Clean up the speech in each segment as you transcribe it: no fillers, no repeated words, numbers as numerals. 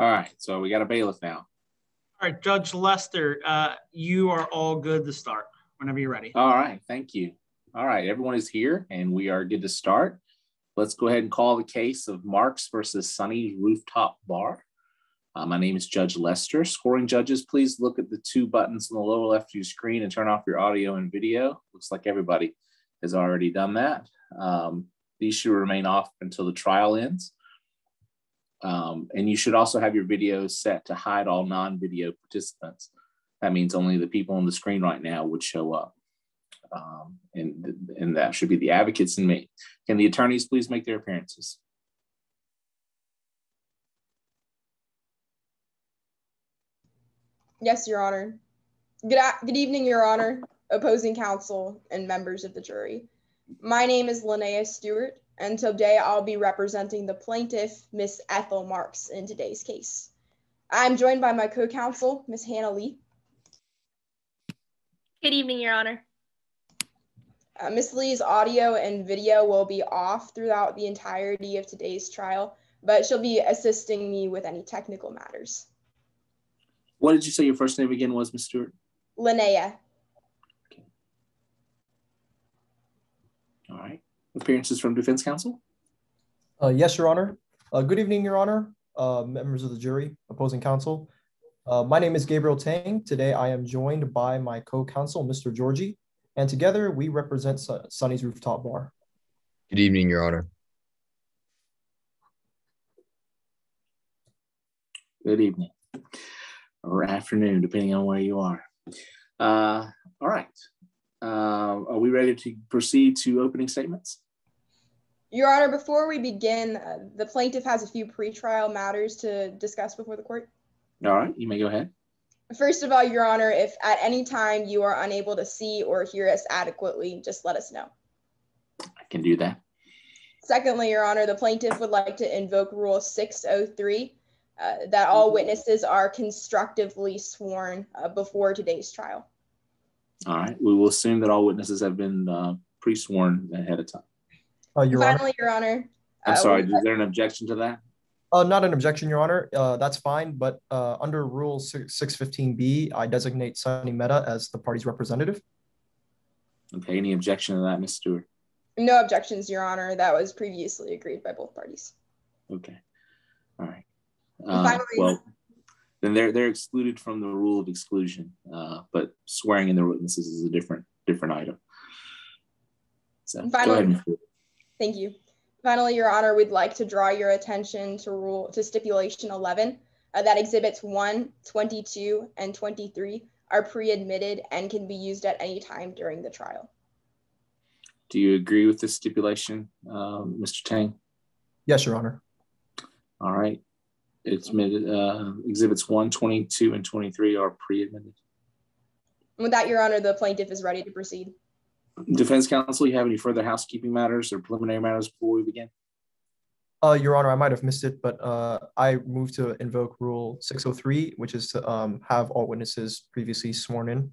All right, so we got a bailiff now. All right, Judge Lester, you are all good to start whenever you're ready. All right, thank you. All right, everyone is here and we are good to start. Let's go ahead and call the case of Marks versus Sunny's Rooftop Bar. My name is Judge Lester. Scoring judges, please look at the two buttons on the lower left of your screen and turn off your audio and video. Looks like everybody has already done that. These should remain off until the trial ends. And you should also have your video set to hide all non-video participants. That means only the people on the screen right now would show up. And that should be the advocates and me. Can the attorneys please make their appearances? Yes, Your Honor. Good evening, Your Honor, opposing counsel, and members of the jury. My name is Linnea Stewart, and today I'll be representing the plaintiff, Miss Ethel Marks, in today's case. I'm joined by my co-counsel, Miss Hannah Lee. Good evening, Your Honor. Miss Lee's audio and video will be off throughout the entirety of today's trial, but she'll be assisting me with any technical matters. What did you say your first name again was, Ms. Stewart? Linnea. Okay. All right. Appearances from defense counsel? Yes, Your Honor. Good evening, Your Honor, members of the jury, opposing counsel. My name is Gabriel Tang. Today I am joined by my co-counsel, Mr. Georgie, and together we represent Sunny's Rooftop Bar. Good evening, Your Honor. Good evening. Or afternoon, depending on where you are. All right. Are we ready to proceed to opening statements? Your Honor, before we begin, the plaintiff has a few pretrial matters to discuss before the court. All right, you may go ahead. First of all, Your Honor, if at any time you are unable to see or hear us adequately, just let us know. I can do that. Secondly, Your Honor, the plaintiff would like to invoke Rule 603, that all witnesses are constructively sworn before today's trial. All right, we will assume that all witnesses have been pre-sworn ahead of time. Finally, Your Honor. I'm sorry, is there an objection to that? Not an objection, Your Honor. That's fine, but under Rule 615B, I designate Sunny Mehta as the party's representative. Okay, any objection to that, Ms. Stewart? No objections, Your Honor. That was previously agreed by both parties. Okay, all right. Finally, well, then they're excluded from the rule of exclusion, but swearing in their witnesses is a different item. So finally, go ahead. Thank you. Finally, Your Honor, we'd like to draw your attention to stipulation 11, that exhibits 1, 22, and 23 are pre-admitted and can be used at any time during the trial. Do you agree with this stipulation, Mr. Tang? Yes, Your Honor. All right. It's admitted, exhibits 1, 22, and 23 are pre-admitted. With that, Your Honor, the plaintiff is ready to proceed. Defense counsel, you have any further housekeeping matters or preliminary matters before we begin? Your Honor, I might have missed it, but I moved to invoke Rule 603, which is to have all witnesses previously sworn in.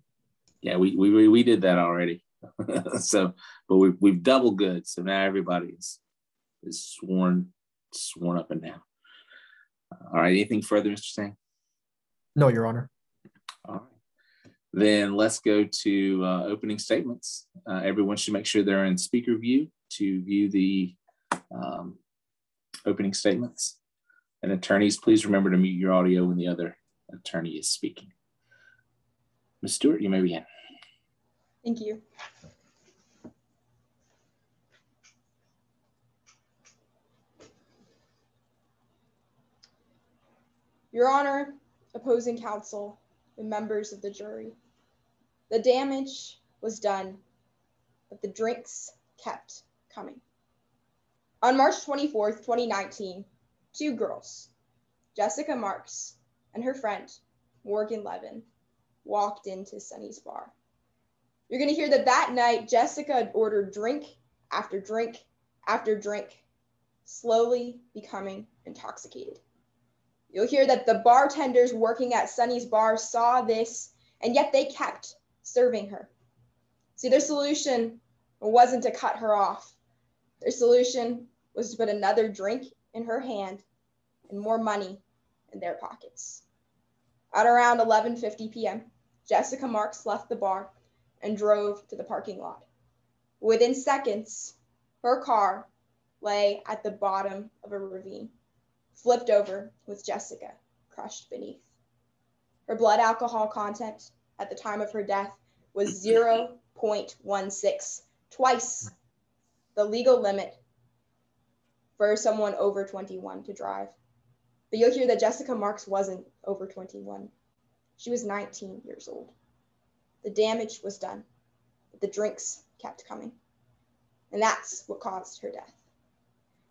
Yeah, we did that already. So, but we've double good. So now everybody is sworn up and down. All right. Anything further, Mr. Singh? No, Your Honor. All right. Then let's go to opening statements. Everyone should make sure they're in speaker view to view the opening statements. And attorneys, please remember to mute your audio when the other attorney is speaking. Ms. Stewart, you may begin. Thank you. Your Honor, opposing counsel, and members of the jury, the damage was done, but the drinks kept coming. On March 24th, 2019, two girls, Jessica Marks and her friend, Morgan Levin, walked into Sunny's bar. You're going to hear that night, Jessica ordered drink after drink after drink, slowly becoming intoxicated. You'll hear that the bartenders working at Sunny's bar saw this, and yet they kept serving her. See, their solution wasn't to cut her off. Their solution was to put another drink in her hand and more money in their pockets. At around 11:50 p.m., Jessica Marks left the bar and drove to the parking lot. Within seconds, her car lay at the bottom of a ravine, flipped over with Jessica crushed beneath. Her blood alcohol content at the time of her death was 0.16, twice the legal limit for someone over 21 to drive. But you'll hear that Jessica Marks wasn't over 21. She was 19 years old. The damage was done, but the drinks kept coming. And that's what caused her death.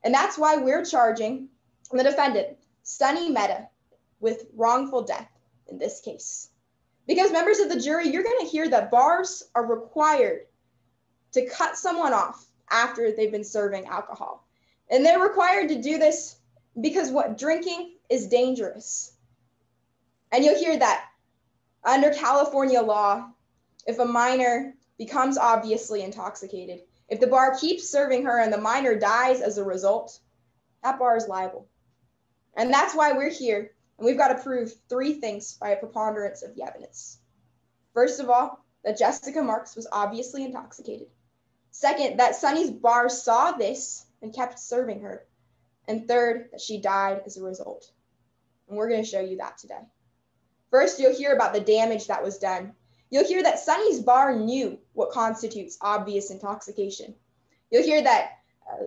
And that's why we're charging the defendant, Sunny Mehta, with wrongful death in this case. Because members of the jury, you're going to hear that bars are required to cut someone off after they've been serving alcohol. And they're required to do this because what drinking is dangerous. And you'll hear that under California law, if a minor becomes obviously intoxicated, if the bar keeps serving her and the minor dies as a result, that bar is liable. And that's why we're here. And we've got to prove three things by a preponderance of the evidence. First of all, that Jessica Marks was obviously intoxicated. Second, that Sunny's bar saw this and kept serving her. And third, that she died as a result. And we're going to show you that today. First, you'll hear about the damage that was done. You'll hear that Sunny's bar knew what constitutes obvious intoxication. You'll hear that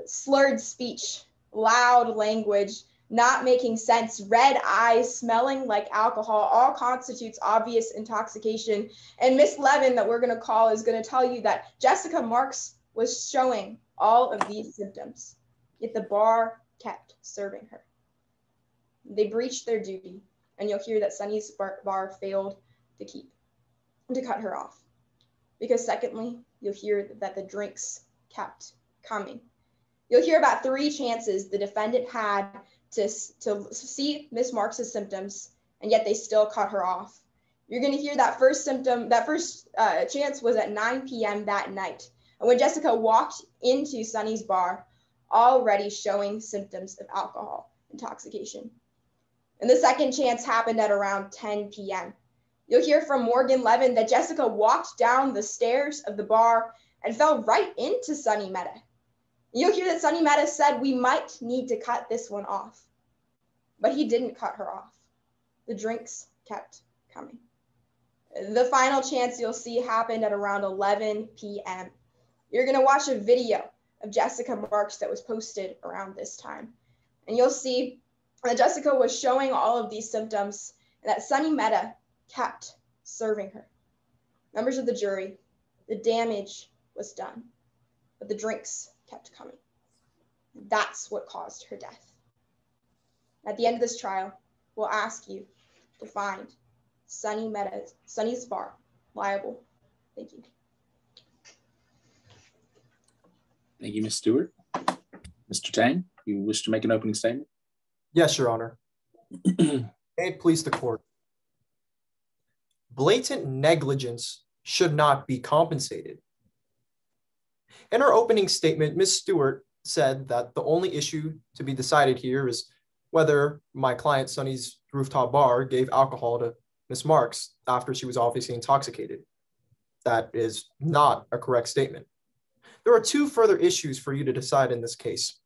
slurred speech, loud language, not making sense, red eyes, smelling like alcohol, all constitutes obvious intoxication. And Miss Levin, that we're going to call, is going to tell you that Jessica Marks was showing all of these symptoms, yet the bar kept serving her. They breached their duty, and you'll hear that Sunny's bar failed to cut her off. Because secondly, you'll hear that the drinks kept coming. You'll hear about 3 chances the defendant had to see Miss Marks' symptoms, and yet they still cut her off. You're going to hear that first chance was at 9 p.m. that night, and when Jessica walked into Sunny's bar, already showing symptoms of alcohol intoxication. And the second chance happened at around 10 p.m. You'll hear from Morgan Levin that Jessica walked down the stairs of the bar and fell right into Sunny Mehta. You'll hear that Sunny Mehta said, "We might need to cut this one off." But he didn't cut her off. The drinks kept coming. The final chance you'll see happened at around 11 p.m. You're going to watch a video of Jessica Marks that was posted around this time. And you'll see that Jessica was showing all of these symptoms and that Sunny Mehta kept serving her. Members of the jury, the damage was done, but the drinks kept coming. That's what caused her death. At the end of this trial, we'll ask you to find Sunny's bar liable. Thank you. Thank you, Ms. Stewart. Mr. Tang, you wish to make an opening statement? Yes, Your Honor. May it please the court. Blatant negligence should not be compensated. In her opening statement, Ms. Stewart said that the only issue to be decided here is whether my client Sunny's rooftop bar gave alcohol to Ms. Marks after she was obviously intoxicated. That is not a correct statement. There are 2 further issues for you to decide in this case.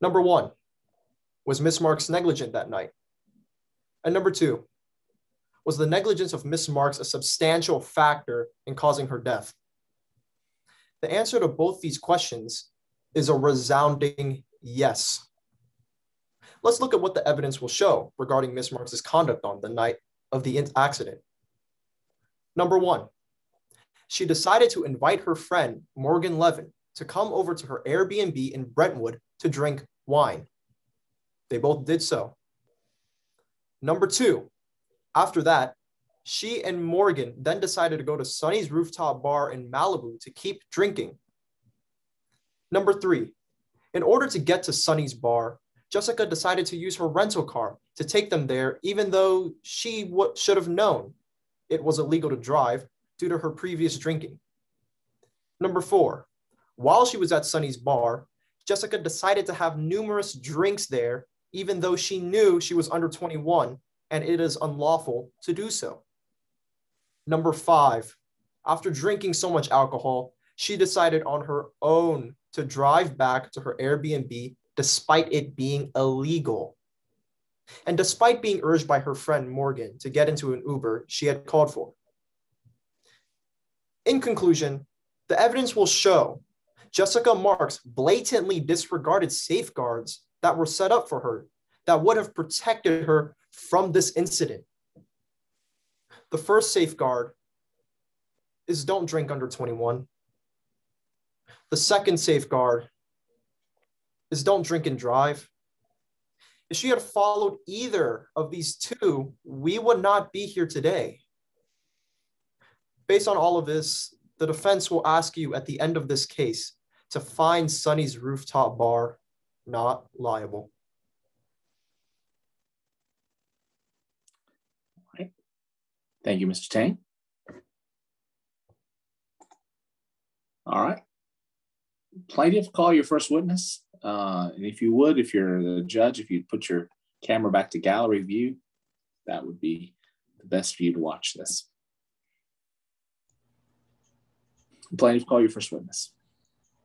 Number 1, was Ms. Marks negligent that night? And number 2, was the negligence of Ms. Marks a substantial factor in causing her death? The answer to both these questions is a resounding yes. Let's look at what the evidence will show regarding Ms. Marks' conduct on the night of the accident. Number 1, she decided to invite her friend, Morgan Levin, to come over to her Airbnb in Brentwood to drink wine. They both did so. Number 2, after that, she and Morgan then decided to go to Sunny's rooftop bar in Malibu to keep drinking. Number 3, in order to get to Sunny's bar, Jessica decided to use her rental car to take them there, even though she should have known it was illegal to drive due to her previous drinking. Number 4, while she was at Sunny's bar, Jessica decided to have numerous drinks there, even though she knew she was under 21 and it is unlawful to do so. Number 5, after drinking so much alcohol, she decided on her own to drive back to her Airbnb despite it being illegal. And despite being urged by her friend Morgan to get into an Uber she had called for. In conclusion, the evidence will show Jessica Marks blatantly disregarded safeguards that were set up for her that would have protected her from this incident. The first safeguard is don't drink under 21. The second safeguard is don't drink and drive. If she had followed either of these two, we would not be here today. Based on all of this, the defense will ask you at the end of this case to find Sunny's Rooftop Bar not liable. All right. Thank you, Mr. Tang. All right. Plaintiff, call your first witness. And if you would, if you're the judge, if you'd put your camera back to gallery view, that would be the best for you to watch this. Plaintiff, call your first witness.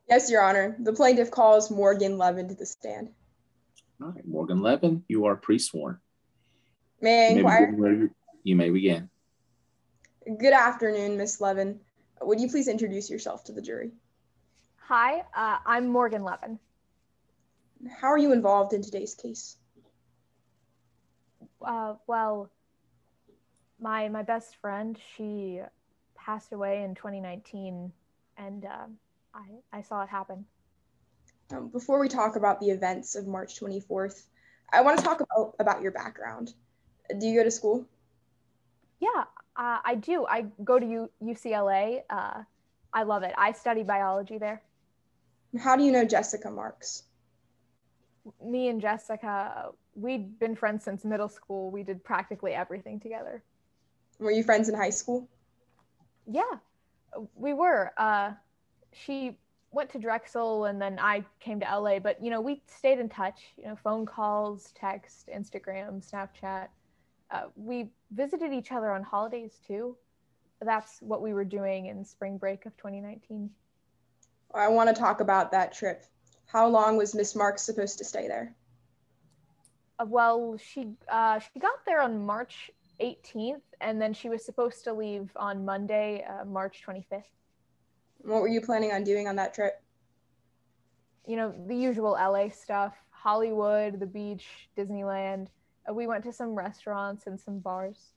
Yes, Your Honor. The plaintiff calls Morgan Levin to the stand. All right, Morgan Levin, you are pre-sworn. May I inquire? You may begin. Good afternoon, Miss Levin. Would you please introduce yourself to the jury? Hi, I'm Morgan Levin. How are you involved in today's case? Well, my best friend, she passed away in 2019, and I saw it happen. Before we talk about the events of March 24th, I want to talk about your background. Do you go to school? Yeah, I do. I go to UCLA. I love it. I study biology there. How do you know Jessica Marks? Me and Jessica, we'd been friends since middle school. We did practically everything together. Were you friends in high school? Yeah, we were. She went to Drexel and then I came to LA, but we stayed in touch, phone calls, text, Instagram, Snapchat. We visited each other on holidays too. That's what we were doing in spring break of 2019. I want to talk about that trip. How long was Miss Marks supposed to stay there? Well, she got there on March 18th, and then she was supposed to leave on Monday, March 25th. What were you planning on doing on that trip? The usual LA stuff, Hollywood, the beach, Disneyland. We went to some restaurants and some bars.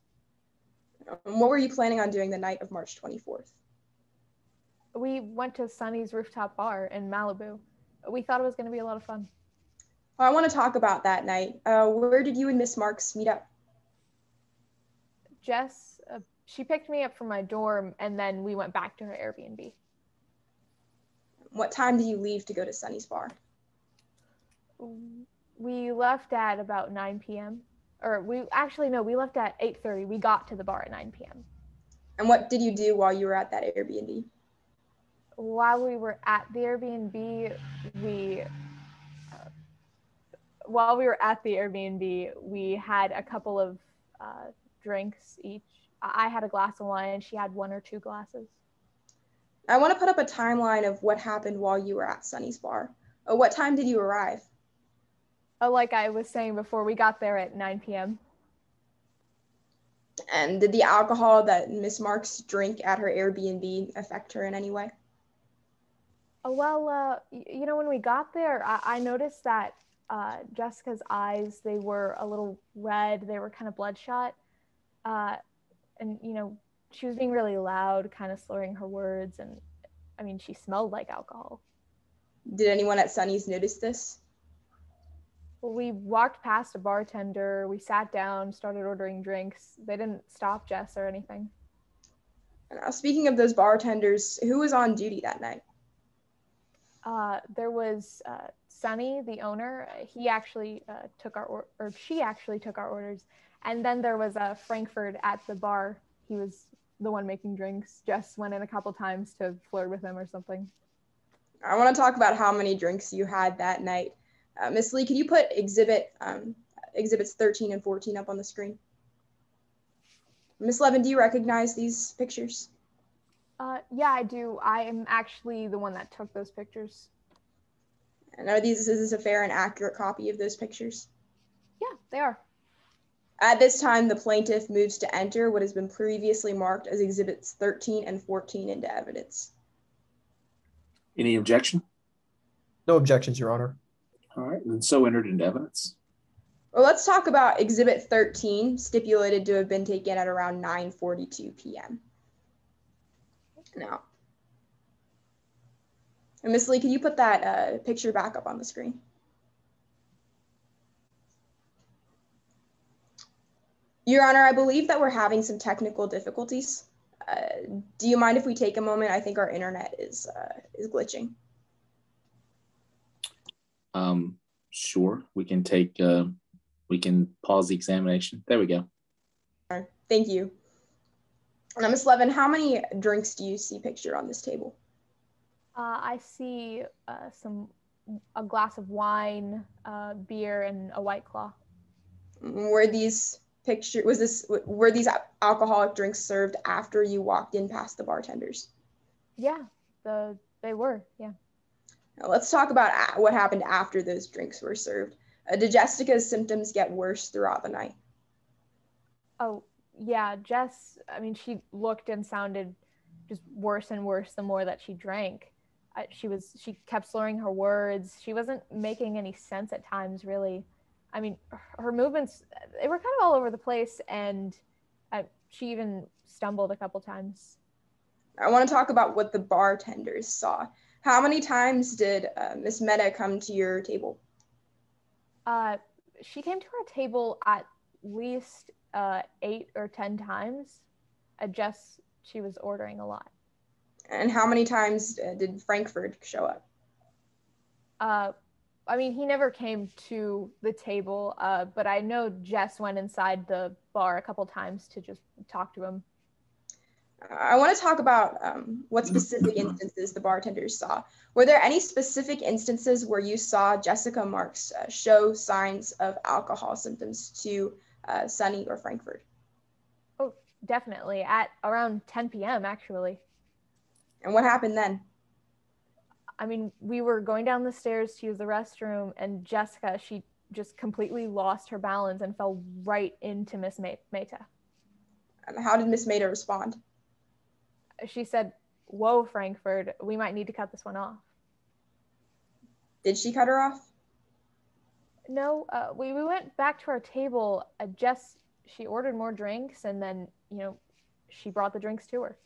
What were you planning on doing the night of March 24th? We went to Sunny's Rooftop Bar in Malibu. We thought it was going to be a lot of fun. Well, I want to talk about that night. Where did you and Miss Marks meet up? Jess, she picked me up from my dorm, and then we went back to her Airbnb. What time did you leave to go to Sunny's bar? We left at about 9 p.m. Or we left at 8:30. We got to the bar at 9 p.m. And what did you do while you were at that Airbnb? While we were at the Airbnb, we had a couple of drinks each. I had a glass of wine, she had 1 or 2 glasses. I want to put up a timeline of what happened while you were at Sunny's bar. What time did you arrive? Like I was saying before, we got there at 9 p.m. And did the alcohol that Miss Marks drank at her Airbnb affect her in any way? Well, when we got there, I noticed that Jessica's eyes, they were a little red. They were kind of bloodshot. And, she was being really loud, kind of slurring her words. And, she smelled like alcohol. Did anyone at Sunny's notice this? Well, we walked past a bartender. We sat down, started ordering drinks. They didn't stop Jess or anything. Now, speaking of those bartenders, who was on duty that night? There was Sunny, the owner. He actually she actually took our orders. And then there was Frankfurt at the bar. He was the one making drinks. Jess went in a couple times to flirt with him or something. I want to talk about how many drinks you had that night. Miss Lee, can you put exhibits 13 and 14 up on the screen? Miss Levin, do you recognize these pictures? Yeah, I do. I am actually the one that took those pictures. And is this a fair and accurate copy of those pictures? Yeah, they are. At this time, the plaintiff moves to enter what has been previously marked as exhibits 13 and 14 into evidence. Any objection? No objections, Your Honor. All right, and so entered into evidence. Well, let's talk about exhibit 13, stipulated to have been taken at around 9:42 p.m. Now, and Miss Lee, can you put that picture back up on the screen? Your Honor, I believe that we're having some technical difficulties. Do you mind if we take a moment? I think our internet is glitching. Sure, we can take, we can pause the examination. There we go. Thank you. Now, Ms. Levin, how many drinks do you see pictured on this table? I see a glass of wine, beer, and a White Claw. Were these alcoholic drinks served after you walked in past the bartenders? Yeah, they were, yeah. Now let's talk about what happened after those drinks were served. Did Jessica's symptoms get worse throughout the night? Oh, yeah, Jess, I mean, she looked and sounded just worse and worse the more that she drank. She kept slurring her words. She wasn't making any sense at times, really. I mean, her movements, they were kind of all over the place, and she even stumbled a couple times. I want to talk about what the bartenders saw. How many times did Miss Mehta come to your table? She came to our table at least 8 or 10 times. She was ordering a lot. And how many times did Frankfurt show up? I mean, he never came to the table, but I know Jess went inside the bar a couple times to just talk to him. I want to talk about what specific instances the bartenders saw. Were there any specific instances where you saw Jessica Marks show signs of alcohol symptoms to Sunny or Frankfurt? Oh, definitely. At around 10 p.m., actually. And what happened then? I mean, we were going down the stairs to use the restroom, and Jessica, she just completely lost her balance and fell right into Miss Mehta. And how did Miss Mehta respond? She said, "Whoa, Frankfurt, we might need to cut this one off." Did she cut her off? No, we went back to our table. Jess, she ordered more drinks, and then, she brought the drinks to her.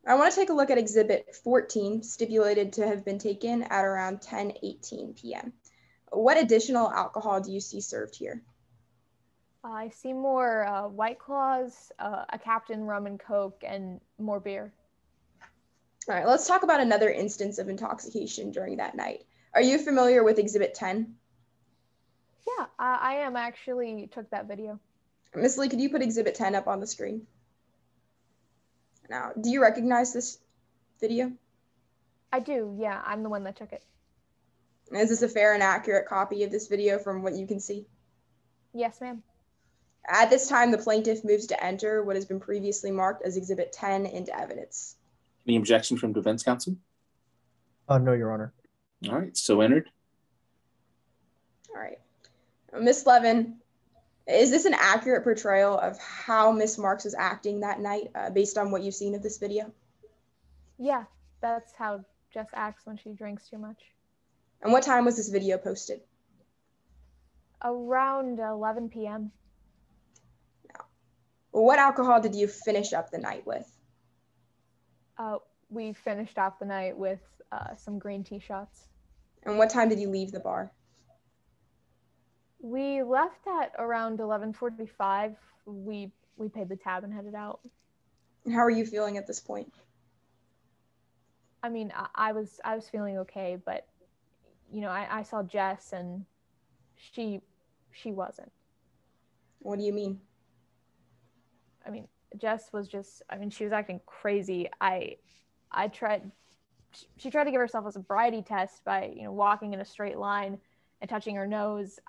I want to take a look at Exhibit 14, stipulated to have been taken at around 10:18 p.m. What additional alcohol do you see served here? I see more White Claws, a Captain Rum and Coke, and more beer. All right, let's talk about another instance of intoxication during that night. Are you familiar with Exhibit 10? Yeah, I am. I actually took that video. Miss Lee, could you put Exhibit 10 up on the screen? Now, do you recognize this video? I do, yeah. I'm the one that took it. Is this a fair and accurate copy of this video from what you can see? Yes, ma'am. At this time, the plaintiff moves to enter what has been previously marked as Exhibit 10 into evidence. Any objection from defense counsel? No, Your Honor. All right, so entered. All right. Miss Levin, is this an accurate portrayal of how Miss Marks was acting that night based on what you've seen of this video? Yeah, that's how Jess acts when she drinks too much. And what time was this video posted? Around 11 p.m. What alcohol did you finish up the night with? We finished off the night with some green tea shots. And what time did you leave the bar? We left at around 11:45. We paid the tab and headed out. And how are you feeling at this point? I mean, I was feeling okay, but I saw Jess and she wasn't. What do you mean? I mean, Jess was just, she was acting crazy. I tried she tried to give herself a sobriety test by, walking in a straight line and touching her nose.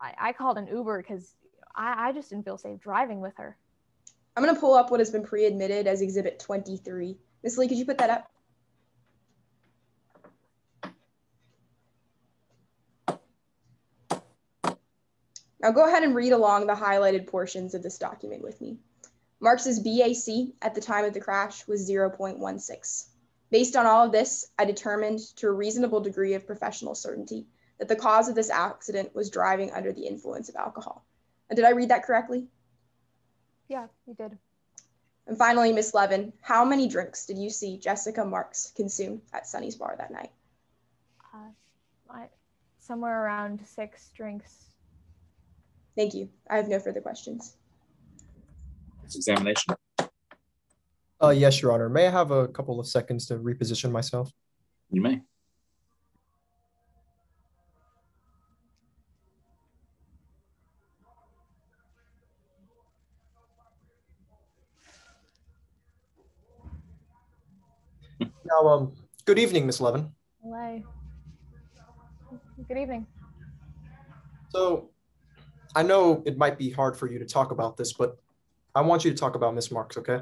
I called an Uber because I just didn't feel safe driving with her. I'm going to pull up what has been pre-admitted as Exhibit 23. Ms. Lee, could you put that up? Now go ahead and read along the highlighted portions of this document with me. Marx's BAC at the time of the crash was 0.16. Based on all of this, I determined to a reasonable degree of professional certainty that the cause of this accident was driving under the influence of alcohol. And did I read that correctly? Yeah, you did. And finally, Ms. Levin, how many drinks did you see Jessica Marks consume at Sunny's Bar that night? Somewhere around 6 drinks. Thank you. I have no further questions. Examination. Yes, Your Honor. May I have a couple of seconds to reposition myself? You may. Now, good evening, Ms. Levin. Hello. Good evening. So, I know it might be hard for you to talk about this, but I want you to talk about Miss Marks, okay?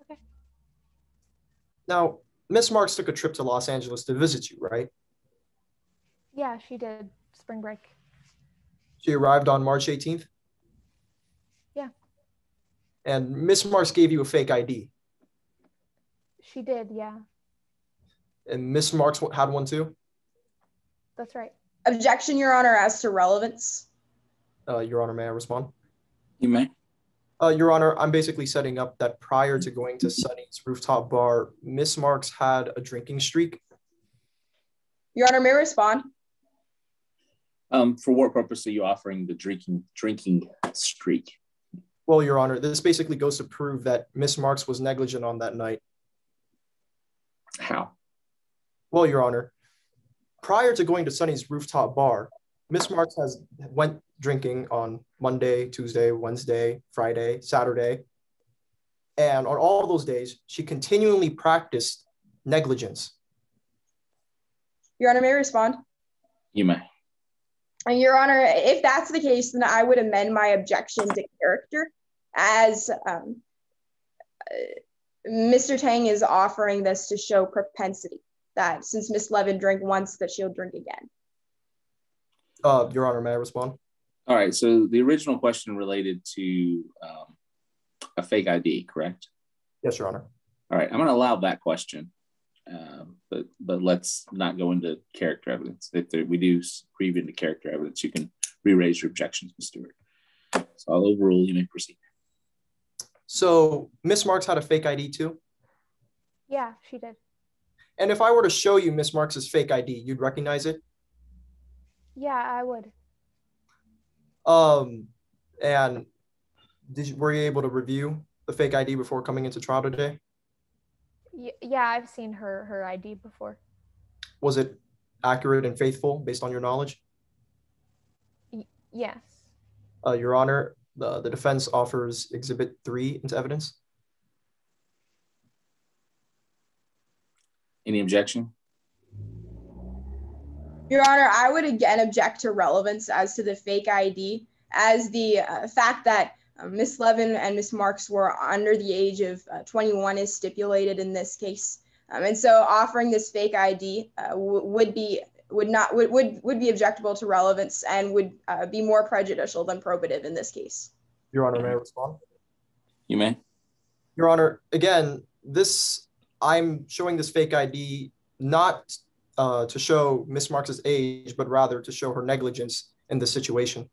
Okay. Now, Miss Marks took a trip to Los Angeles to visit you, right? Yeah, she did. Spring break. She arrived on March 18th? Yeah. And Miss Marks gave you a fake ID? She did, yeah. And Miss Marks had one too? That's right. Objection, Your Honor, as to relevance. Your Honor, may I respond? You may. Your Honor, I'm basically setting up that prior to going to Sunny's rooftop bar, Miss Marks had a drinking streak. Your Honor, may I respond? For what purpose are you offering the drinking streak? Well, Your Honor, this basically goes to prove that Miss Marks was negligent on that night. How? Well, Your Honor, prior to going to Sunny's rooftop bar, Miss Marks went drinking on Monday, Tuesday, Wednesday, Friday, Saturday. And on all those days, she continually practiced negligence. Your Honor, may I respond? You may. And Your Honor, if that's the case, then I would amend my objection to character as Mr. Tang is offering this to show propensity, that since Miss Levin drank once, that she'll drink again. Your Honor, may I respond? All right, so the original question related to a fake ID, correct? Yes, Your Honor. All right, I'm going to allow that question, but let's not go into character evidence. If we do creep into character evidence, you can re-raise your objections, Ms. Stewart. So I'll overrule. You may proceed. So Miss Marks had a fake ID too? Yeah, she did. And if I were to show you Miss Marks's fake ID, you'd recognize it? Yeah, I would. And were you able to review the fake ID before coming into trial today? Yeah, I've seen her ID before. Was it accurate and faithful based on your knowledge? Yes. Your Honor, the defense offers Exhibit 3 into evidence. Any objection? Your Honor, I would again object to relevance as to the fake ID, as the fact that Miss Levin and Miss Marks were under the age of 21 is stipulated in this case. And so offering this fake ID would be objectable to relevance and would be more prejudicial than probative in this case. Your Honor, may I respond? You may. Your Honor, again, I'm showing this fake ID not to show Miss Marks's age, but rather to show her negligence in this situation.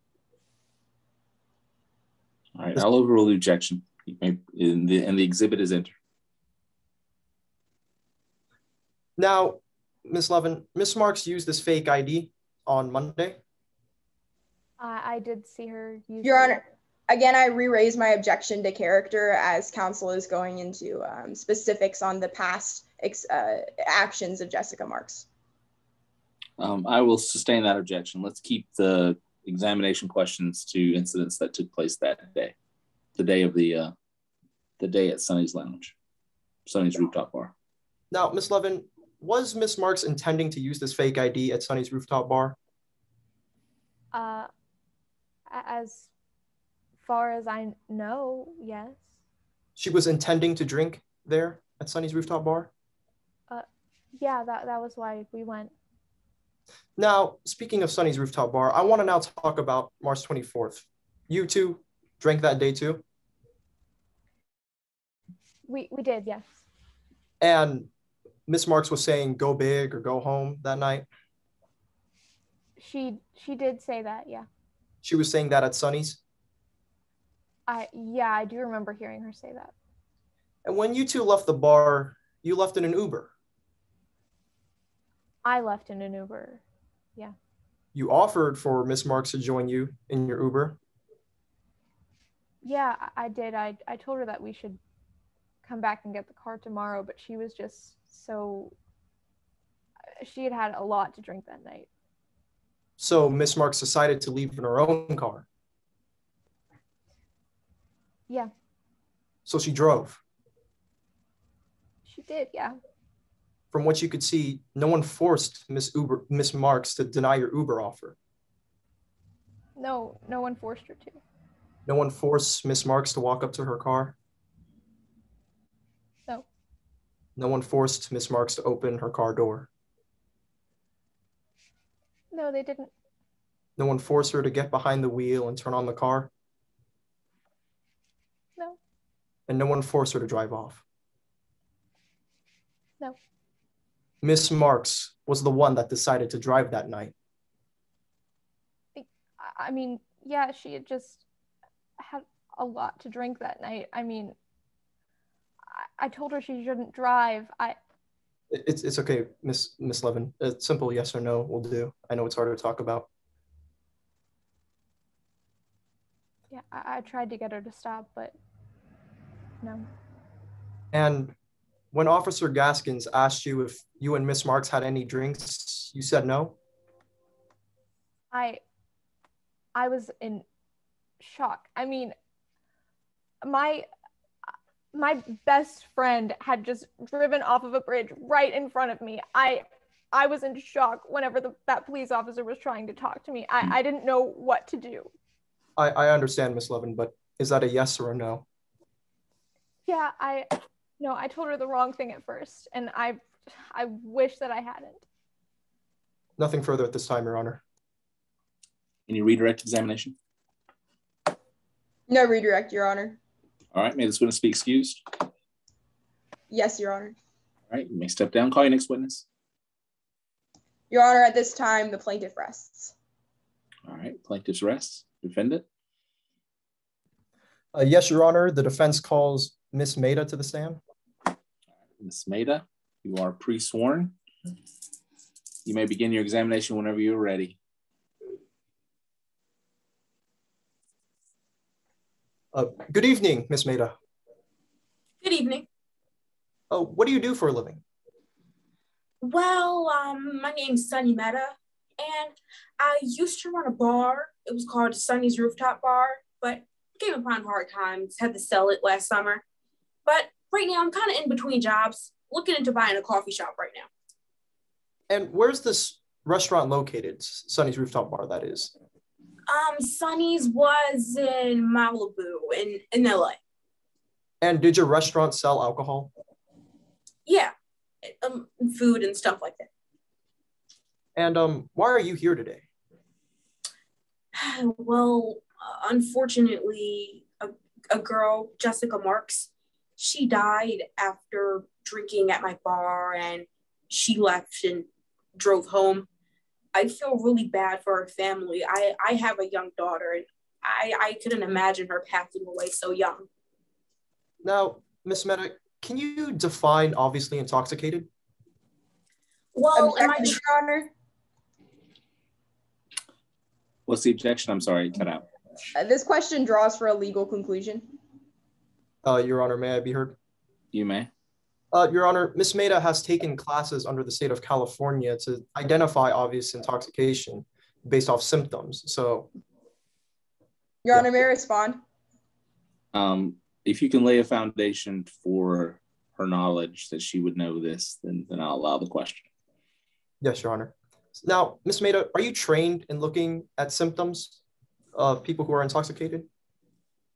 All right, I'll overrule the objection. And the exhibit is entered. Now, Miss Levin, Miss Marks used this fake ID on Monday? I did see her use Your Honor, again, I re-raise my objection to character as counsel is going into specifics on the past actions of Jessica Marks. I will sustain that objection. Let's keep the examination questions to incidents that took place that day, the day at Sunny's Lounge, Sunny's Rooftop Bar. Now, Miss Levin, was Miss Marks intending to use this fake ID at Sunny's rooftop bar? As far as I know, yes. She was intending to drink there at Sunny's rooftop bar? Yeah, that was why we went. Now, speaking of Sunny's rooftop bar, I want to now talk about March 24th. You two drank that day too? We did, yes. And Miss Marks was saying go big or go home that night? She did say that, yeah. She was saying that at Sunny's? Yeah, I do remember hearing her say that. And when you two left the bar, you left in an Uber? I left in an Uber, yeah. You offered for Miss Marks to join you in your Uber? Yeah, I did. I told her that we should come back and get the car tomorrow, but she was just so... She had had a lot to drink that night. So Miss Marks decided to leave in her own car? Yeah. So she drove? She did, yeah. From what you could see, no one forced Miss Marks to deny your Uber offer? No one forced her to. No one forced Miss Marks to walk up to her car? No. No one forced Miss Marks to open her car door? No, they didn't. No one forced her to get behind the wheel and turn on the car? No. And no one forced her to drive off? No. Miss Marks was the one that decided to drive that night? I mean, yeah, she had just had a lot to drink that night. I mean, I told her she shouldn't drive. It's okay, Miss Levin. A simple yes or no will do. I know it's hard to talk about. Yeah, I tried to get her to stop, but no. And when Officer Gaskins asked you if you and Miss Marks had any drinks, you said no? I was in shock. I mean, my best friend had just driven off of a bridge right in front of me. I was in shock whenever that police officer was trying to talk to me. I didn't know what to do. I understand, Miss Levin, but is that a yes or a no? Yeah, I told her the wrong thing at first, and I wish that I hadn't. Nothing further at this time, Your Honor. Any redirect examination? No redirect, Your Honor. All right, may this witness be excused? Yes, Your Honor. All right, you may step down. Call your next witness. Your Honor, at this time, the plaintiff rests. All right, plaintiff's rests. Defendant? Yes, Your Honor. The defense calls Miss Maida to the stand. Ms. Maida, you are pre-sworn. You may begin your examination whenever you're ready. Good evening, Miss Maida. Good evening. What do you do for a living? Well, my name's Sunny Meta, and I used to run a bar. It was called Sunny's Rooftop Bar, but came upon hard times, had to sell it last summer. But right now, I'm kind of in between jobs, looking into buying a coffee shop right now. And where's this restaurant located? Sunny's Rooftop Bar, that is. Sunny's was in Malibu in LA. And did your restaurant sell alcohol? Yeah, food and stuff like that. And why are you here today? Well, unfortunately, a girl, Jessica Marks, she died after drinking at my bar, and she left and drove home. I feel really bad for her family. I have a young daughter, and I couldn't imagine her passing away so young. Now, Miss Meta, can you define obviously intoxicated? Well, Your Honor. What's the objection? I'm sorry, cut out. This question draws for a legal conclusion. Your Honor, may I be heard? You may. Your Honor, Miss Maida has taken classes under the state of California to identify obvious intoxication based off symptoms. So, Your yeah. Honor, may I respond? If you can lay a foundation for her knowledge that she would know this, then I'll allow the question. Yes, Your Honor. Now, Ms. Maida, are you trained in looking at symptoms of people who are intoxicated?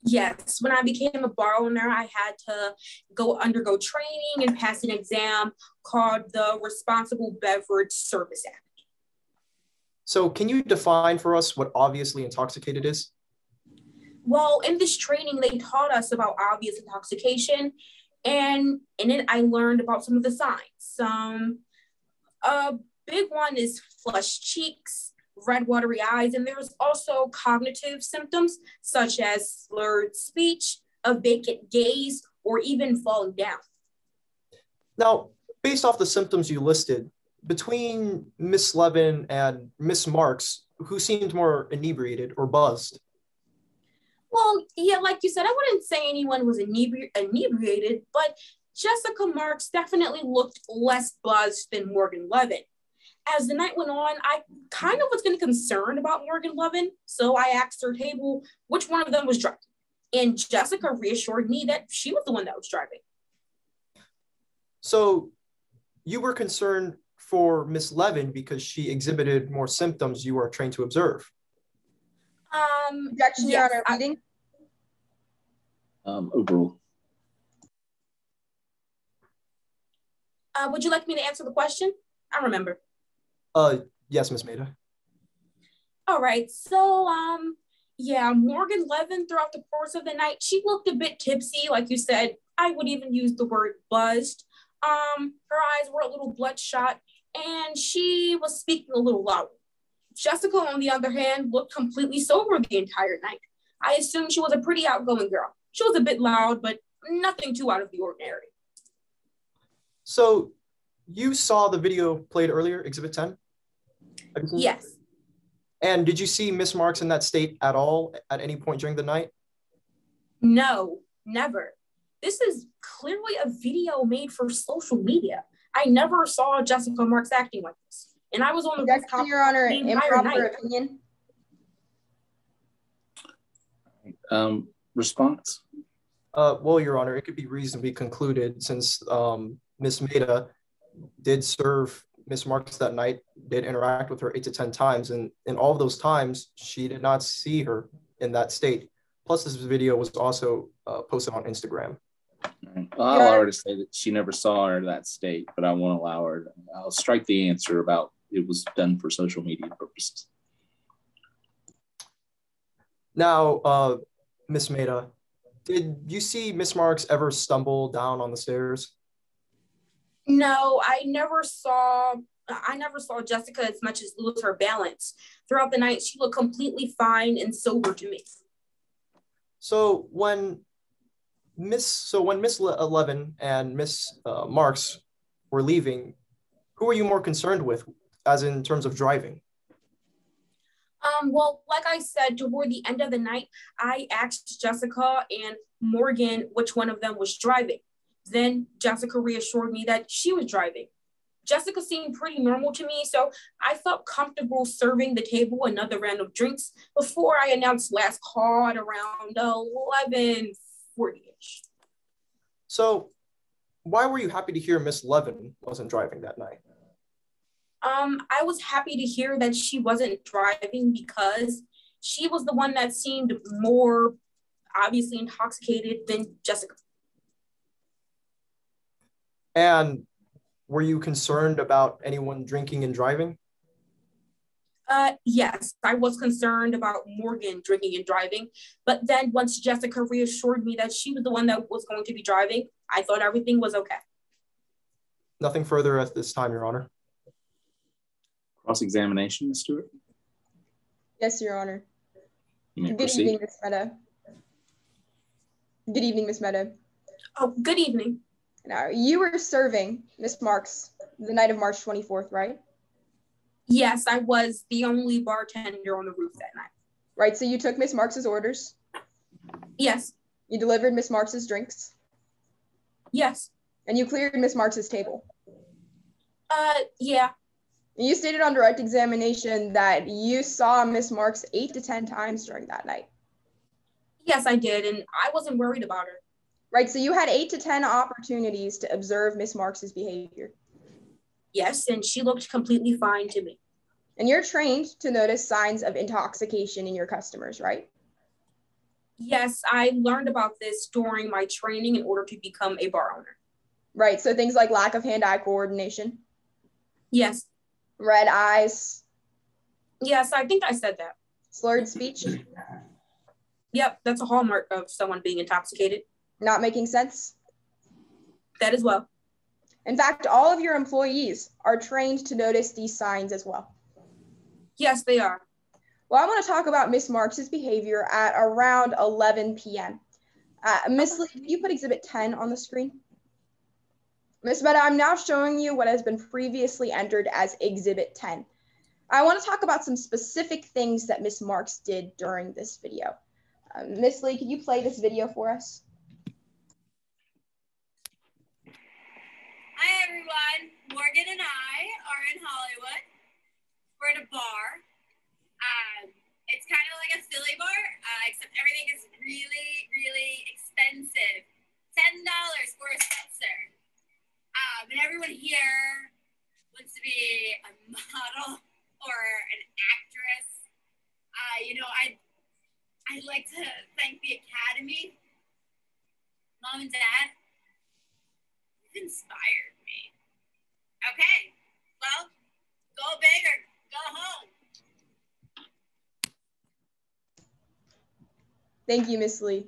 Yes, when I became a bar owner, I had to undergo training and pass an exam called the Responsible Beverage Service Act. So can you define for us what obviously intoxicated is? Well, in this training, they taught us about obvious intoxication, and in it, I learned about some of the signs. A big one is flushed cheeks, red watery eyes, and there's also cognitive symptoms such as slurred speech, a vacant gaze, or even falling down. Now, based off the symptoms you listed, between Miss Levin and Miss Marks, who seemed more inebriated or buzzed? Well, yeah, like you said, I wouldn't say anyone was inebriated, but Jessica Marks definitely looked less buzzed than Morgan Levin. As the night went on, I kind of was getting concerned about Morgan Levin, so I asked her table which one of them was driving. And Jessica reassured me that she was the one that was driving. So you were concerned for Miss Levin because she exhibited more symptoms you are trained to observe. Objection, Your Honor. Reading. Overruled. Would you like me to answer the question? I remember. Yes, Miss Maida. All right, so yeah, Morgan Levin throughout the course of the night, she looked a bit tipsy, like you said. I would even use the word buzzed. Her eyes were a little bloodshot, and she was speaking a little louder. Jessica, on the other hand, looked completely sober the entire night. I assume she was a pretty outgoing girl. She was a bit loud, but nothing too out of the ordinary. So you saw the video played earlier, Exhibit 10? Yes. And did you see Miss Marks in that state at all at any point during the night? No, never. This is clearly a video made for social media. I never saw Jessica Marks acting like this. And I was on the rooftop. Your Honor, the entire night. improper opinion. Response? Well, Your Honor, it could be reasonably concluded since Miss Maida did serve Miss Marks that night, did interact with her 8 to 10 times, and in all of those times, she did not see her in that state. Plus, this video was also posted on Instagram. Right. Well, I'll allow her to say that she never saw her in that state, but I won't allow her. I'll strike the answer about it was done for social media purposes. Now, Miss Maida, did you see Miss Marks ever stumble down on the stairs? No, I never saw Jessica as much as lose her balance. Throughout the night, she looked completely fine and sober to me. So when Miss Levin and Miss Marks were leaving, who were you more concerned with, as in terms of driving? Well, like I said, toward the end of the night, I asked Jessica and Morgan which one of them was driving. Then Jessica reassured me that she was driving. Jessica seemed pretty normal to me, so I felt comfortable serving the table another round of drinks before I announced last call at around 11:40-ish. So why were you happy to hear Miss Levin wasn't driving that night? I was happy to hear that she wasn't driving because she was the one that seemed more obviously intoxicated than Jessica. And were you concerned about anyone drinking and driving? Yes, I was concerned about Morgan drinking and driving, but then once Jessica reassured me that she was the one that was going to be driving, I thought everything was okay. Nothing further at this time, Your Honor. Cross-examination, Ms. Stewart? Yes, Your Honor. You may Good proceed. evening, Ms. Mehta. Good evening, Ms. Mehta. Oh, good evening. Now, you were serving Miss Marks the night of March 24th, right? Yes, I was the only bartender on the roof that night. Right, so you took Miss Marks's orders. Yes. You delivered Miss Marks's drinks. Yes. And you cleared Miss Marks's table. Yeah. You stated on direct examination that you saw Miss Marks 8 to 10 times during that night. Yes, I did, and I wasn't worried about her. Right, so you had 8 to 10 opportunities to observe Miss Marks's behavior. Yes, and she looked completely fine to me. And you're trained to notice signs of intoxication in your customers, right? Yes, I learned about this during my training in order to become a bar owner. Right, so things like lack of hand-eye coordination. Yes. Red eyes. Yes, I think I said that. Slurred speech. Yep, that's a hallmark of someone being intoxicated. Not making sense. That as well. In fact, all of your employees are trained to notice these signs as well. Yes, they are. Well, I want to talk about Miss Marks's behavior at around 11 p.m. Miss Lee, can you put Exhibit 10 on the screen? Miss Meta, I'm now showing you what has been previously entered as Exhibit 10. I want to talk about some specific things that Miss Marks did during this video. Miss Lee, can you play this video for us? Hi everyone, Morgan and I are in Hollywood. We're in a bar. It's kind of like a silly bar, except everything is really, really expensive. $10 for a seltzer. And everyone here wants to be a model or an actress. I'd like to thank the Academy. Mom and Dad, you've inspired me. Okay, well, go big or go home. Thank you, Miss Lee.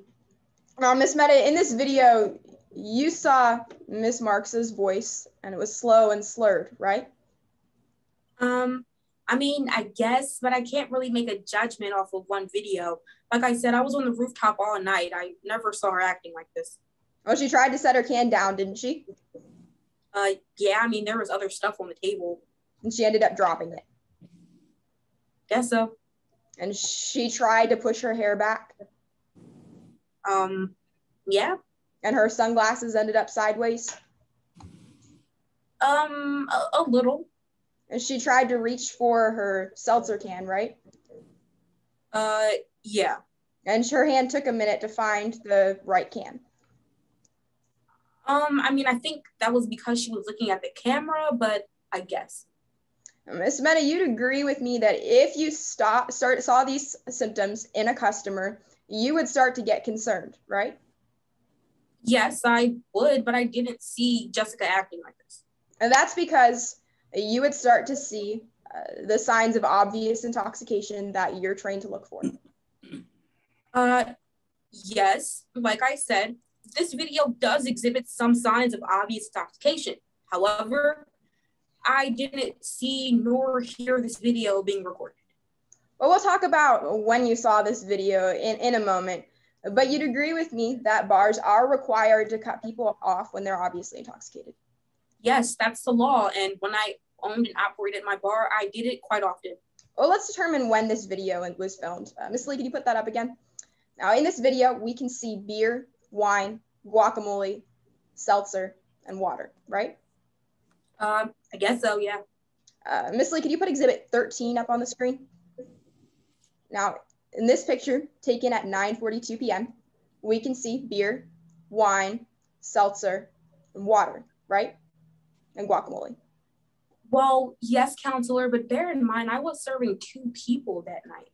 Now, Miss Meta, in this video, you saw Miss Marks's voice, and it was slow and slurred, right? I mean, I guess, but I can't really make a judgment off of one video. Like I said, I was on the rooftop all night. I never saw her acting like this. Oh, she tried to set her can down, didn't she? Yeah, I mean, there was other stuff on the table. And she ended up dropping it. Guess so. And she tried to push her hair back. Yeah. And her sunglasses ended up sideways. A little. And she tried to reach for her seltzer can, right? Yeah. And her hand took a minute to find the right can. I mean, I think that was because she was looking at the camera, but I guess. Miss Meta, you'd agree with me that if you saw these symptoms in a customer, you would start to get concerned, right? Yes, I would, but I didn't see Jessica acting like this. And that's because you would start to see the signs of obvious intoxication that you're trained to look for. Yes, like I said, this video does exhibit some signs of obvious intoxication. However, I didn't see nor hear this video being recorded. Well, we'll talk about when you saw this video in a moment, but you'd agree with me that bars are required to cut people off when they're obviously intoxicated. Yes, that's the law, and when I owned and operated my bar, I did it quite often. Well, let's determine when this video was filmed. Miss Lee, can you put that up again? Now, in this video, we can see beer, wine, guacamole, seltzer, and water, right? I guess so, yeah. Miss Lee, could you put Exhibit 13 up on the screen? Now, in this picture, taken at 9:42 p.m., we can see beer, wine, seltzer, and water, right? And guacamole. Well, yes, counselor, but bear in mind, I was serving 2 people that night.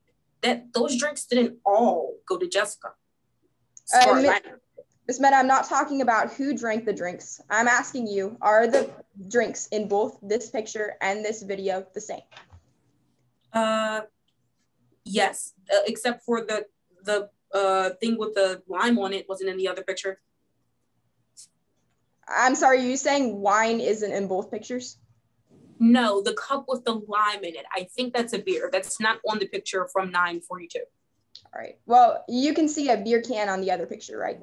Those drinks didn't all go to Jessica. Miss Meta, I'm not talking about who drank the drinks. I'm asking you, are the drinks in both this picture and this video the same? Yes, except for the thing with the lime on it wasn't in the other picture. I'm sorry, are you saying wine isn't in both pictures? No, the cup with the lime in it. I think that's a beer. That's not on the picture from 9:42. All right. Well, you can see a beer can on the other picture, right?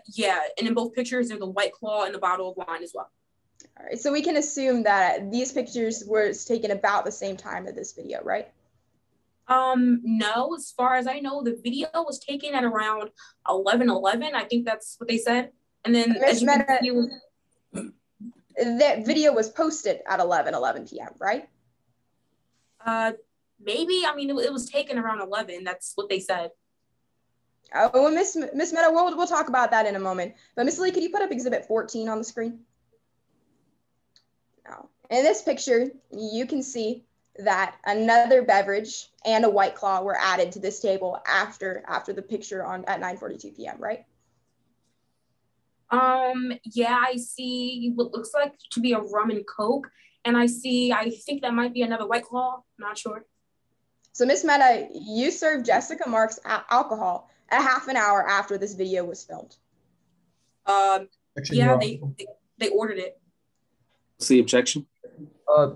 Yeah, and in both pictures, there's a White Claw and a bottle of wine as well. All right, so we can assume that these pictures were taken about the same time as this video, right? No, as far as I know, the video was taken at around 11:11. I think that's what they said. And then as you can see, that video was posted at 11:11 p.m., right? Maybe. I mean, it was taken around 11. That's what they said. Well, Miss Meadow, we'll talk about that in a moment. But Miss Lee, could you put up Exhibit 14 on the screen? Now, in this picture, you can see that another beverage and a White Claw were added to this table after the picture at 9:42 p.m., right? Yeah, I see what looks like to be a rum and Coke, and I think that might be another White Claw, not sure. So Miss Meta, you served Jessica Marks alcohol a half an hour after this video was filmed. Yeah, they ordered it. What's the objection?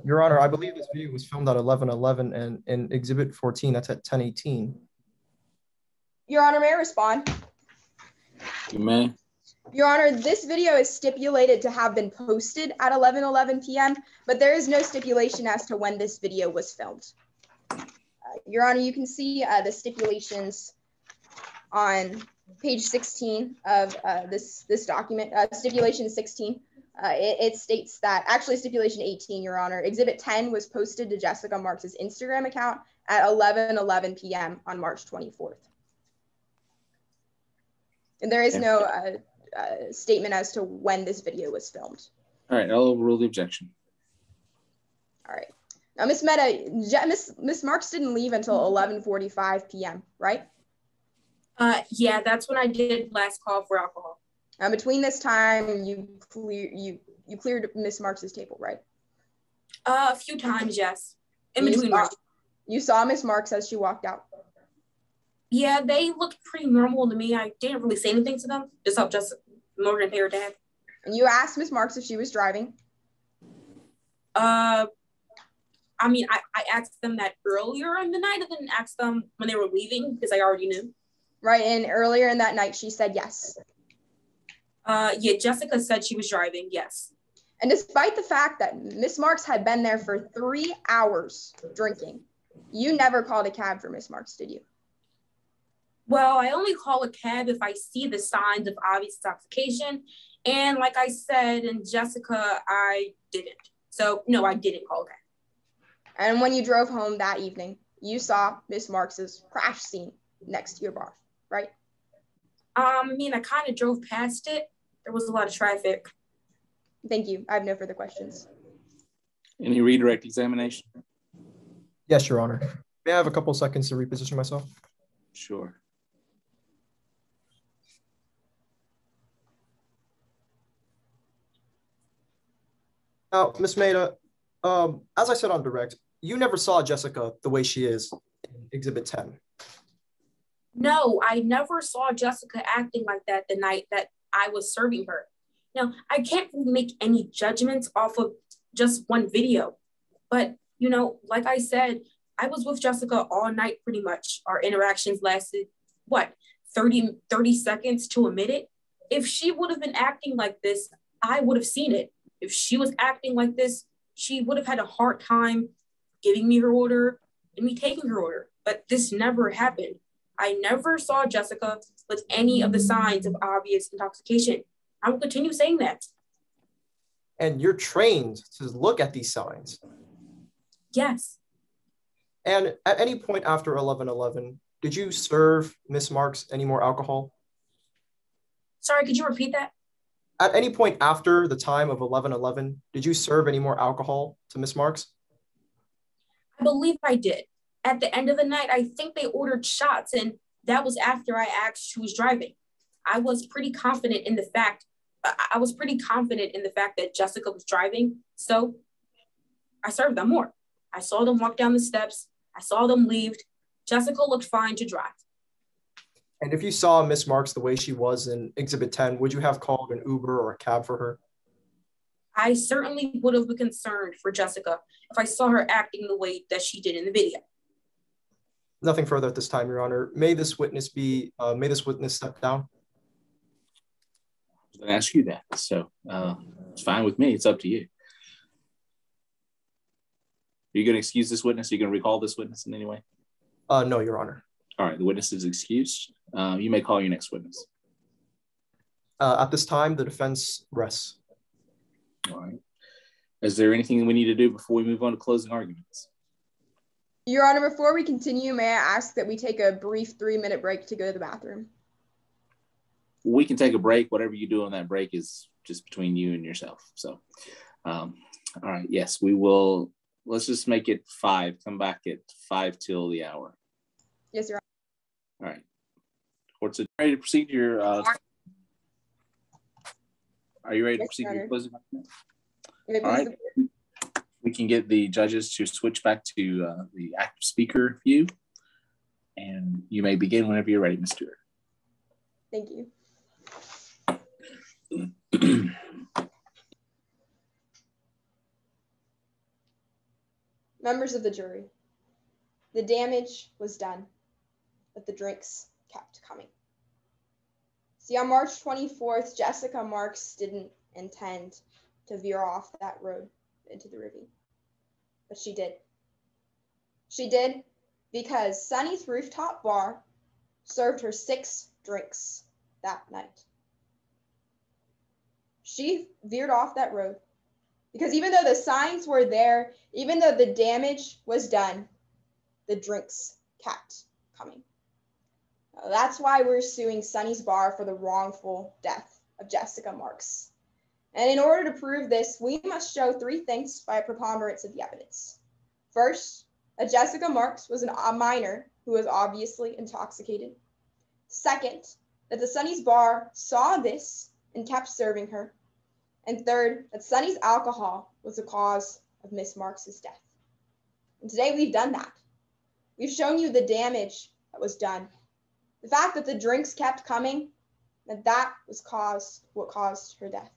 Your Honor, I believe this video was filmed at 11:11, and in Exhibit 14, that's at 10:18. Your Honor, may I respond? You may. Your Honor, this video is stipulated to have been posted at 11:11 p.m., but there is no stipulation as to when this video was filmed. Your Honor, you can see the stipulations on page 16 of this document, stipulation 16. It states that, actually stipulation 18, Your Honor, Exhibit 10 was posted to Jessica Marks's Instagram account at 11:11 p.m. on March 24th. And there is no statement as to when this video was filmed. All right, I'll overrule the objection. All right. Now, Miss Meta, Miss Marks didn't leave until 11:45 p.m., right? Yeah, that's when I did last call for alcohol. Between this time, you cleared Miss Marks's table, right? A few times, yes. In between. You saw Miss Marks as she walked out. Yeah, they looked pretty normal to me. I didn't really say anything to them. Just help Jessica Morgan pay her dad. And you asked Miss Marks if she was driving? I mean, I asked them that earlier in the night. I didn't ask them when they were leaving because I already knew. Right, and earlier in that night, she said yes. Yeah, Jessica said she was driving, yes. And despite the fact that Miss Marks had been there for 3 hours drinking, you never called a cab for Miss Marks, did you? Well, I only call a cab if I see the signs of obvious intoxication. And like I said, in Jessica, I didn't. So, no, I didn't call a cab. And when you drove home that evening, you saw Miss Marks's crash scene next to your bar, right? I mean, I kind of drove past it. There was a lot of traffic. Thank you. I have no further questions. Any redirect examination? Yes, Your Honor. May I have a couple seconds to reposition myself? Sure. Now, Ms. Maida, as I said on direct, you never saw Jessica the way she is in Exhibit 10. No, I never saw Jessica acting like that the night that I was serving her. Now, I can't really make any judgments off of just one video. But, you know, like I said, I was with Jessica all night pretty much. Our interactions lasted, what, 30 seconds to a minute? If she would have been acting like this, I would have seen it. If she was acting like this, she would have had a hard time giving me her order and me taking her order. But this never happened. I never saw Jessica with any of the signs of obvious intoxication. I will continue saying that. And you're trained to look at these signs. Yes. And at any point after 11:11, did you serve Miss Marks any more alcohol? Sorry, could you repeat that? At any point after the time of 11:11, did you serve any more alcohol to Miss Marks? I believe I did. At the end of the night, I think they ordered shots, and that was after I asked who was driving. I was pretty confident in the fact that Jessica was driving, so I served them more. I saw them walk down the steps. I saw them leave. Jessica looked fine to drive. And if you saw Miss Marks the way she was in Exhibit 10, would you have called an Uber or a cab for her? I certainly would have been concerned for Jessica if I saw her acting the way that she did in the video. Nothing further at this time, Your Honor. May this witness step down? I was going to ask you that, so it's fine with me. It's up to you. Are you going to excuse this witness? Are you going to recall this witness in any way? No, Your Honor. All right, the witness is excused. You may call your next witness. At this time, the defense rests. All right. Is there anything we need to do before we move on to closing arguments? Your Honor, before we continue, may I ask that we take a brief 3-minute break to go to the bathroom? we can take a break. Whatever you do on that break is just between you and yourself. So, all right. Yes, we will. Let's just make it 5. Come back at 5 till the hour. Yes, Your Honor. All right. Court's ready to proceed your. Are you ready to proceed your closing argument? All right. We can get the judges to switch back to the active speaker view, and you may begin whenever you're ready, Ms. Stewart. Thank you. Members of the jury, the damage was done, but the drinks kept coming. See, on March 24th, Jessica Marks didn't intend to veer off that road into the ravine, but she did. She did because Sunny's Rooftop Bar served her 6 drinks that night. She veered off that road because even though the signs were there, even though the damage was done, the drinks kept coming. Now, that's why we're suing Sunny's Bar for the wrongful death of Jessica Marks. And in order to prove this, we must show 3 things by a preponderance of the evidence. First, that Jessica Marks was a minor who was obviously intoxicated. Second, that the Sunny's Bar saw this and kept serving her. And third, that Sunny's alcohol was the cause of Miss Marks' death. And today we've done that. We've shown you the damage that was done. The fact that the drinks kept coming, that was what caused her death.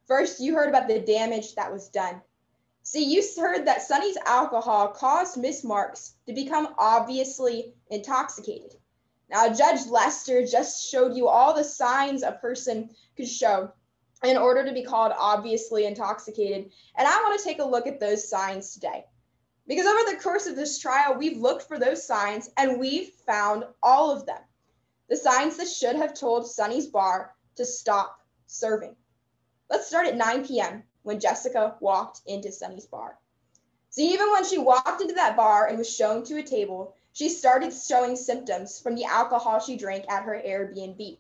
First, you heard about the damage that was done. See, you heard that Sunny's alcohol caused Miss Marks to become obviously intoxicated. Now, Judge Lester just showed you all the signs a person could show in order to be called obviously intoxicated. And I want to take a look at those signs today. Because over the course of this trial, we've looked for those signs and we've found all of them. The signs that should have told Sunny's Bar to stop serving. Let's start at 9 p.m. when Jessica walked into Sunny's Bar. See, even when she walked into that bar and was shown to a table, she started showing symptoms from the alcohol she drank at her Airbnb.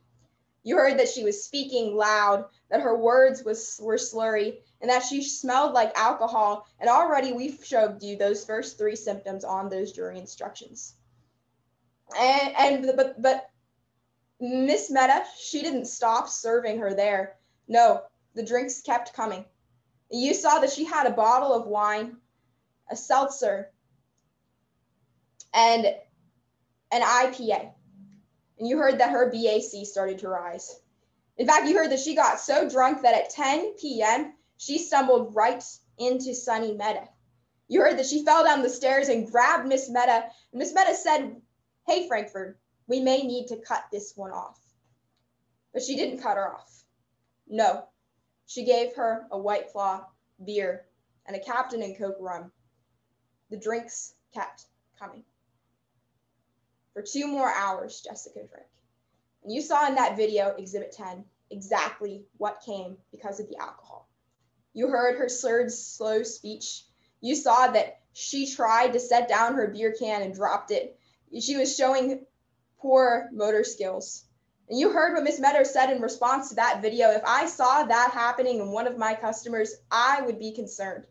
You heard that she was speaking loud, that her words were slurry, and that she smelled like alcohol. And already we've showed you those first 3 symptoms on those jury instructions. But Miss Mehta, she didn't stop serving her there. No, the drinks kept coming. You saw that she had a bottle of wine, a seltzer, and an IPA. And you heard that her BAC started to rise. In fact, you heard that she got so drunk that at 10 p.m., she stumbled right into Sunny Mehta. You heard that she fell down the stairs and grabbed Miss Mehta. And Miss Mehta said, "Hey, Frankfurt, we may need to cut this one off." But she didn't cut her off. No, she gave her a White Claw, beer, and a Captain and Coke rum. The drinks kept coming. For 2 more hours, Jessica drank. And you saw in that video, Exhibit 10, exactly what came because of the alcohol. You heard her slurred, slow speech. You saw that she tried to set down her beer can and dropped it. She was showing poor motor skills. And you heard what Miss Mehta said in response to that video. If I saw that happening in one of my customers, I would be concerned.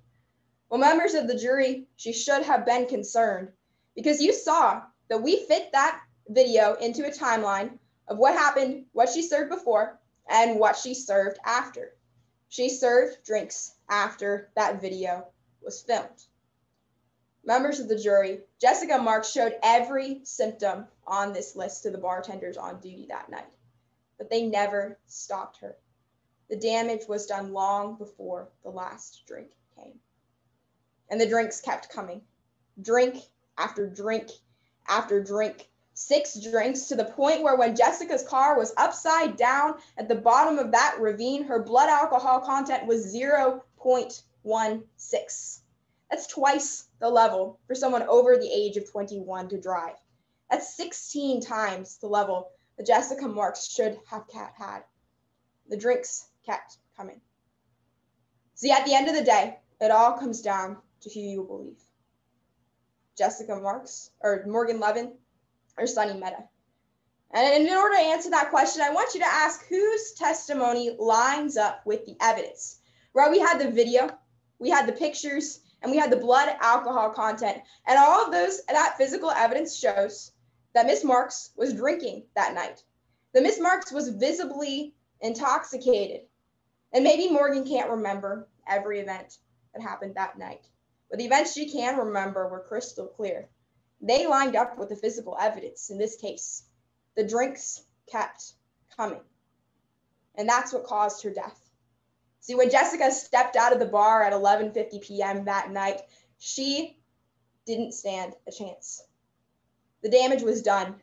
Well, members of the jury, she should have been concerned because you saw that we fit that video into a timeline of what happened, what she served before, and what she served after. She served drinks after that video was filmed. Members of the jury, Jessica Marks showed every symptom on this list to the bartenders on duty that night, but they never stopped her. The damage was done long before the last drink came. And the drinks kept coming. Drink after drink after drink. 6 drinks to the point where when Jessica's car was upside down at the bottom of that ravine, her blood alcohol content was 0.16. That's twice the level for someone over the age of 21 to drive. That's 16 times the level that Jessica Marks should have had. The drinks kept coming. See, at the end of the day, it all comes down to who you believe. Jessica Marks, or Morgan Levin, or Sunny Mehta. And in order to answer that question, I want you to ask whose testimony lines up with the evidence. Right? We had the video, we had the pictures, and we had the blood alcohol content. And all of that physical evidence shows that Miss Marks was drinking that night. That Miss Marks was visibly intoxicated. And maybe Morgan can't remember every event that happened that night, but the events she can remember were crystal clear. They lined up with the physical evidence in this case. The drinks kept coming, and that's what caused her death. See, when Jessica stepped out of the bar at 11:50 p.m. that night, she didn't stand a chance. The damage was done.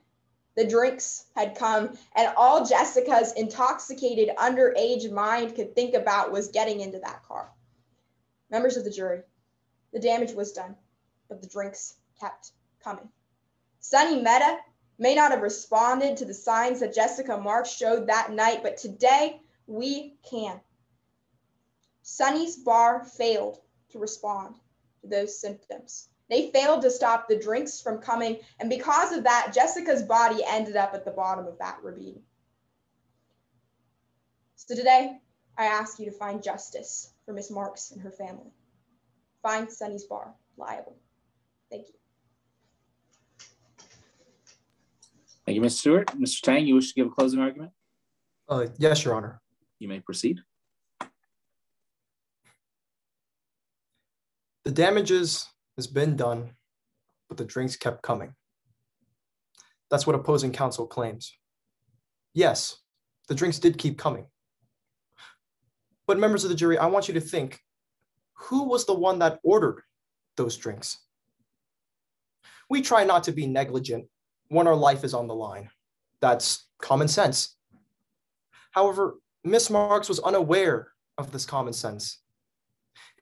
The drinks had come, and all Jessica's intoxicated underage mind could think about was getting into that car. Members of the jury, the damage was done, but the drinks kept coming. Sunny Mehta may not have responded to the signs that Jessica Marks showed that night, but today we can. Sunny's bar failed to respond to those symptoms. They failed to stop the drinks from coming, and because of that, Jessica's body ended up at the bottom of that ravine. So today, I ask you to find justice for Miss Marks and her family. Find Sunny's bar liable. Thank you. Thank you, Mr. Stewart. Mr. Tang, you wish to give a closing argument? Yes, Your Honor. You may proceed. The damages has been done, but the drinks kept coming. That's what opposing counsel claims. Yes, the drinks did keep coming. But members of the jury, I want you to think, who was the one that ordered those drinks? We try not to be negligent when our life is on the line. That's common sense. However, Miss Marks was unaware of this common sense.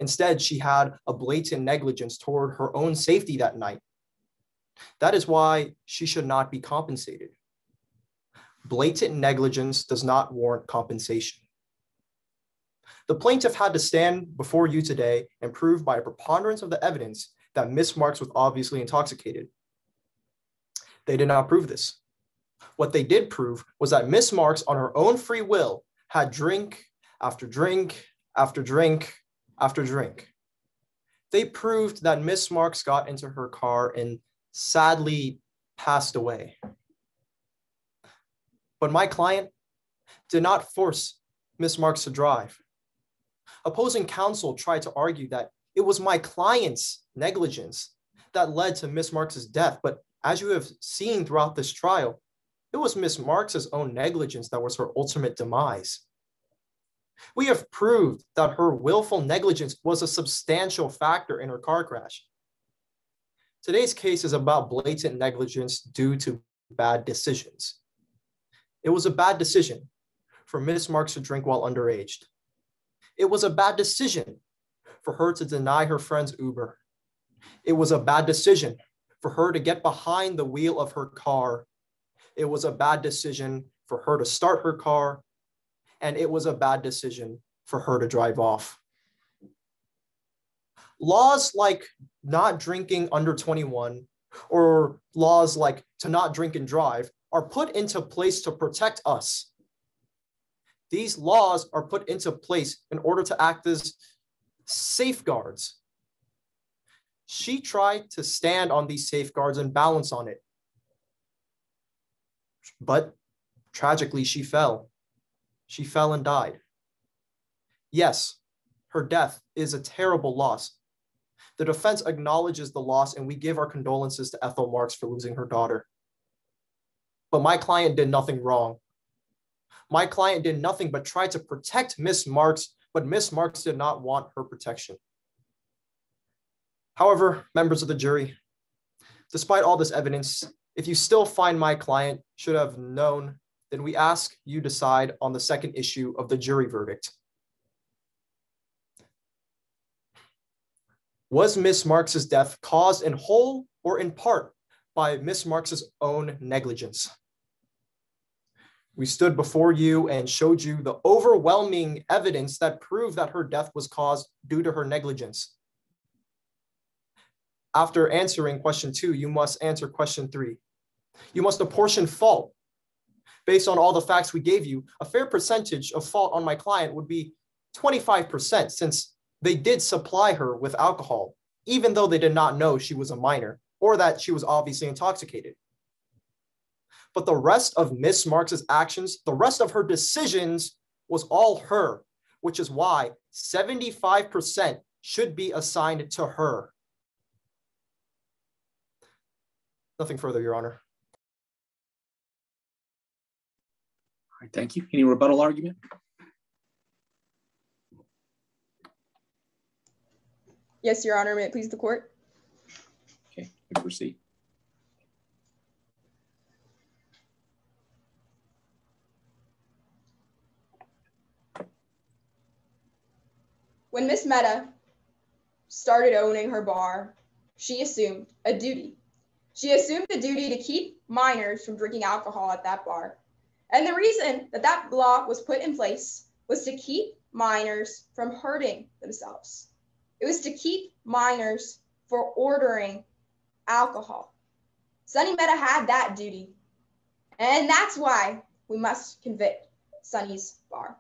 Instead, she had a blatant negligence toward her own safety that night. That is why she should not be compensated. Blatant negligence does not warrant compensation. The plaintiff had to stand before you today and prove by a preponderance of the evidence that Miss Marks was obviously intoxicated. They did not prove this. What they did prove was that Miss Marks, on her own free will, had drink after drink after drink after drink. They proved that Miss Marks got into her car and sadly passed away. But my client did not force Miss Marks to drive. Opposing counsel tried to argue that it was my client's negligence that led to Miss Marks' death. But as you have seen throughout this trial, it was Miss Marks' own negligence that was her ultimate demise. We have proved that her willful negligence was a substantial factor in her car crash. Today's case is about blatant negligence due to bad decisions. It was a bad decision for Miss Marks to drink while underage. It was a bad decision for her to deny her friend's Uber. It was a bad decision for her to get behind the wheel of her car. It was a bad decision for her to start her car. And it was a bad decision for her to drive off. Laws like not drinking under 21 or laws like to not drink and drive are put into place to protect us. These laws are put into place in order to act as safeguards. She tried to stand on these safeguards and balance on it. But tragically, she fell. She fell and died. Yes, her death is a terrible loss. The defense acknowledges the loss, and we give our condolences to Ethel Marks for losing her daughter. But my client did nothing wrong. My client did nothing but try to protect Miss Marks, but Miss Marks did not want her protection. However, members of the jury, despite all this evidence, if you still find my client should have known, then we ask you decide on the second issue of the jury verdict. Was Miss Marks' death caused in whole or in part by Miss Marks' own negligence? We stood before you and showed you the overwhelming evidence that proved that her death was caused due to her negligence. After answering question 2, you must answer question 3. You must apportion fault based on all the facts we gave you, a fair percentage of fault on my client would be 25%, since they did supply her with alcohol, even though they did not know she was a minor or that she was obviously intoxicated. But the rest of Miss Marks's actions, the rest of her decisions was all her, which is why 75% should be assigned to her. Nothing further, Your Honor. All right, thank you. Any rebuttal argument? Yes, Your Honor. May it please the court? Okay, you proceed. When Miss Mehta started owning her bar, she assumed a duty. She assumed the duty to keep minors from drinking alcohol at that bar. And the reason that that law was put in place was to keep minors from hurting themselves. It was to keep minors from ordering alcohol. Sunny Mehta had that duty. And that's why we must convict Sunny's bar.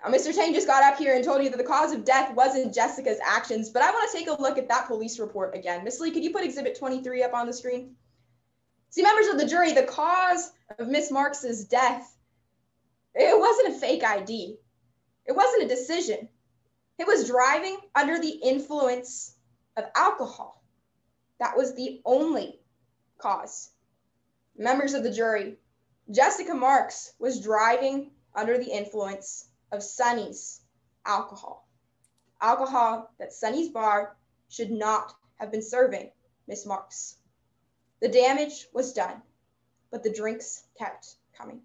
Now, Mr. Tang just got up here and told you that the cause of death wasn't Jessica's actions, but I want to take a look at that police report again. Miss Lee, could you put Exhibit 23 up on the screen? See, members of the jury, the cause of Miss Marks's death, it wasn't a fake ID. It wasn't a decision. It was driving under the influence of alcohol. That was the only cause. Members of the jury, Jessica Marks was driving under the influence of Sunny's alcohol. Alcohol that Sunny's bar should not have been serving Miss Marks. The damage was done, but the drinks kept coming.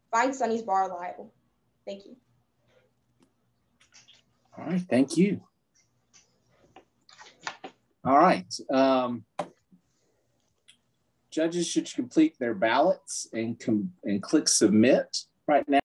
Find Sunny's bar liable. Thank you. All right, thank you. All right. Judges should complete their ballots and click submit right now.